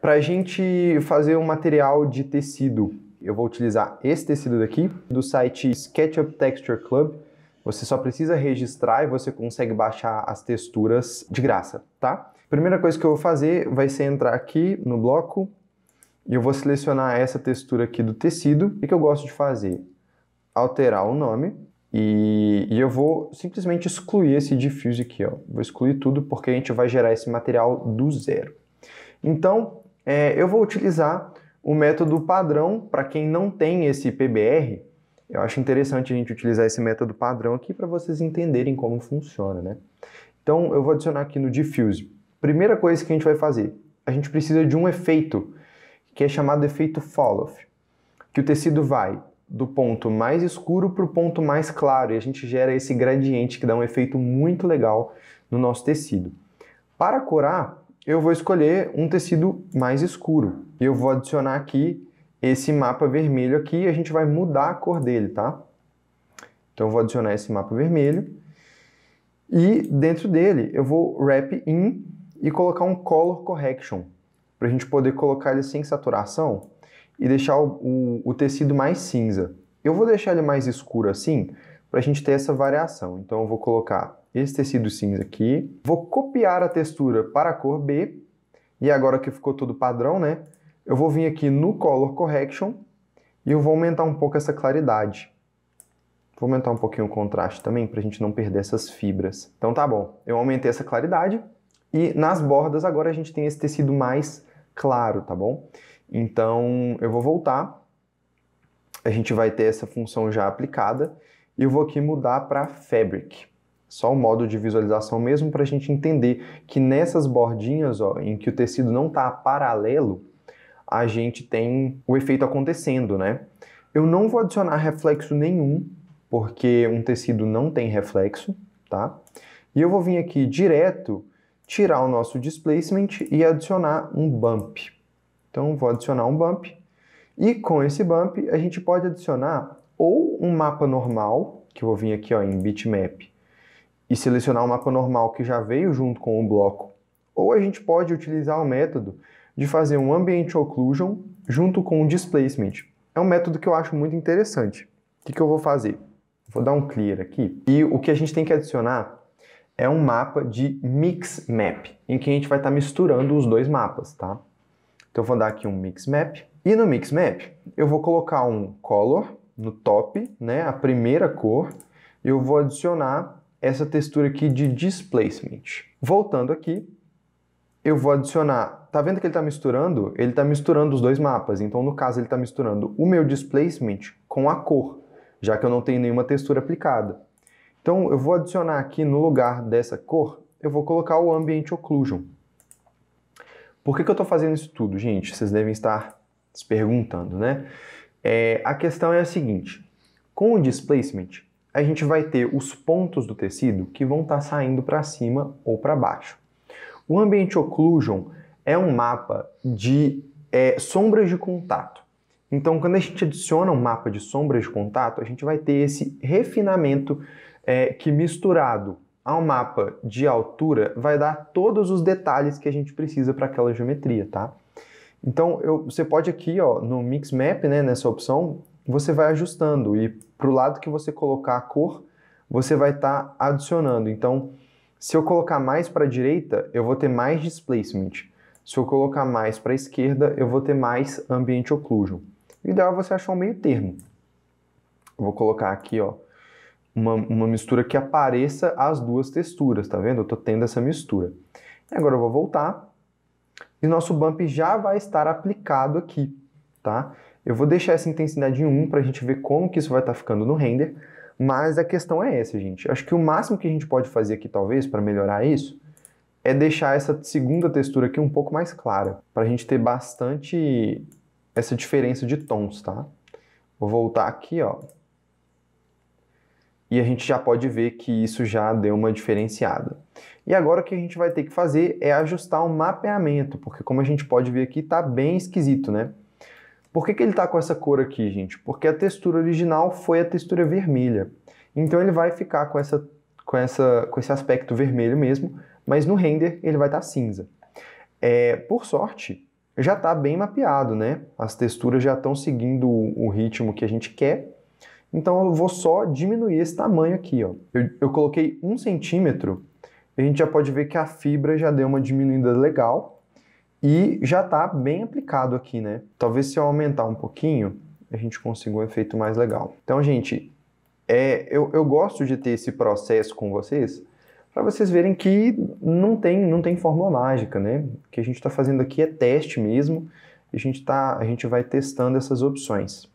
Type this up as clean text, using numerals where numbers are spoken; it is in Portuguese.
Para a gente fazer um material de tecido, eu vou utilizar esse tecido daqui, do site SketchUp Texture Club. Você só precisa registrar e você consegue baixar as texturas de graça, tá? Primeira coisa que eu vou fazer vai ser entrar aqui no bloco e eu vou selecionar essa textura aqui do tecido. O que eu gosto de fazer? Alterar o nome e eu vou simplesmente excluir esse diffuse aqui, ó. Vou excluir tudo porque a gente vai gerar esse material do zero. Então, eu vou utilizar o método padrão. Para quem não tem esse PBR, eu acho interessante a gente utilizar esse método padrão aqui para vocês entenderem como funciona, né? Então, eu vou adicionar aqui no Diffuse. Primeira coisa que a gente vai fazer, a gente precisa de um efeito que é chamado efeito Fall-Off, que o tecido vai do ponto mais escuro para o ponto mais claro e a gente gera esse gradiente que dá um efeito muito legal no nosso tecido. Para corar, eu vou escolher um tecido mais escuro e eu vou adicionar aqui esse mapa vermelho aqui e a gente vai mudar a cor dele, tá? Então eu vou adicionar esse mapa vermelho e dentro dele eu vou wrap in e colocar um color correction para a gente poder colocar ele sem saturação e deixar o tecido mais cinza. Eu vou deixar ele mais escuro assim para a gente ter essa variação. Então eu vou colocar esse tecido cinza aqui, vou copiar a textura para a cor B, e agora que ficou tudo padrão, né? Eu vou vir aqui no Color Correction e eu vou aumentar um pouco essa claridade. Vou aumentar um pouquinho o contraste também, para a gente não perder essas fibras. Então tá bom, eu aumentei essa claridade, e nas bordas agora a gente tem esse tecido mais claro, tá bom? Então eu vou voltar, a gente vai ter essa função já aplicada, e eu vou aqui mudar para Fabric. Só o modo de visualização mesmo para a gente entender que nessas bordinhas, ó, em que o tecido não está paralelo, a gente tem o efeito acontecendo, né? Eu não vou adicionar reflexo nenhum, porque um tecido não tem reflexo, tá? E eu vou vir aqui direto, tirar o nosso displacement e adicionar um bump. Então, vou adicionar um bump. E com esse bump, a gente pode adicionar ou um mapa normal, que eu vou vir aqui ó, em bitmap, e selecionar o mapa normal que já veio junto com o bloco, ou a gente pode utilizar o método de fazer um Ambient Occlusion junto com o Displacement. É um método que eu acho muito interessante. O que eu vou fazer? Vou dar um Clear aqui, e o que a gente tem que adicionar é um mapa de Mix Map, em que a gente vai estar misturando os dois mapas, tá? Então eu vou dar aqui um Mix Map, e no Mix Map eu vou colocar um Color no top, né, a primeira cor, e eu vou adicionar essa textura aqui de Displacement. Voltando aqui, eu vou adicionar... Tá vendo que ele está misturando? Ele está misturando os dois mapas. Então, no caso, ele está misturando o meu Displacement com a cor, já que eu não tenho nenhuma textura aplicada. Então, eu vou adicionar aqui no lugar dessa cor, eu vou colocar o Ambient Occlusion. Por que eu estou fazendo isso tudo, gente? Vocês devem estar se perguntando, né? A questão é a seguinte. Com o Displacement, a gente vai ter os pontos do tecido que vão estar saindo para cima ou para baixo. O Ambient Occlusion é um mapa de sombras de contato. Então, quando a gente adiciona um mapa de sombras de contato, a gente vai ter esse refinamento que misturado ao mapa de altura vai dar todos os detalhes que a gente precisa para aquela geometria, tá? Então, você pode aqui, ó, no Mix Map, né, nessa opção, você vai ajustando e para o lado que você colocar a cor, você vai estar adicionando. Então, se eu colocar mais para a direita, eu vou ter mais Displacement. Se eu colocar mais para a esquerda, eu vou ter mais Ambient Occlusion. O ideal é você achar um meio termo. Eu vou colocar aqui, ó, uma mistura que apareça as duas texturas, tá vendo? Eu estou tendo essa mistura. E agora eu vou voltar e nosso bump já vai estar aplicado aqui, tá? Eu vou deixar essa intensidade em 1 para a gente ver como que isso vai estar ficando no render, mas a questão é essa, gente. Acho que o máximo que a gente pode fazer aqui, talvez, para melhorar isso, é deixar essa segunda textura aqui um pouco mais clara, para a gente ter bastante essa diferença de tons, tá? Vou voltar aqui, ó. E a gente já pode ver que isso já deu uma diferenciada. E agora o que a gente vai ter que fazer é ajustar o mapeamento, porque como a gente pode ver aqui, tá bem esquisito, né? Por que ele tá com essa cor aqui, gente? Porque a textura original foi a textura vermelha. Então ele vai ficar com esse aspecto vermelho mesmo, mas no render ele vai estar cinza. Por sorte, já está bem mapeado, né? As texturas já estão seguindo o ritmo que a gente quer. Então eu vou só diminuir esse tamanho aqui, ó. Eu coloquei 1 centímetro, a gente já pode ver que a fibra já deu uma diminuída legal e já está bem aplicado aqui, né? Talvez se eu aumentar um pouquinho, a gente consiga um efeito mais legal. Então, gente, eu gosto de ter esse processo com vocês, para vocês verem que não tem fórmula mágica, né? O que a gente está fazendo aqui é teste mesmo, a gente vai testando essas opções.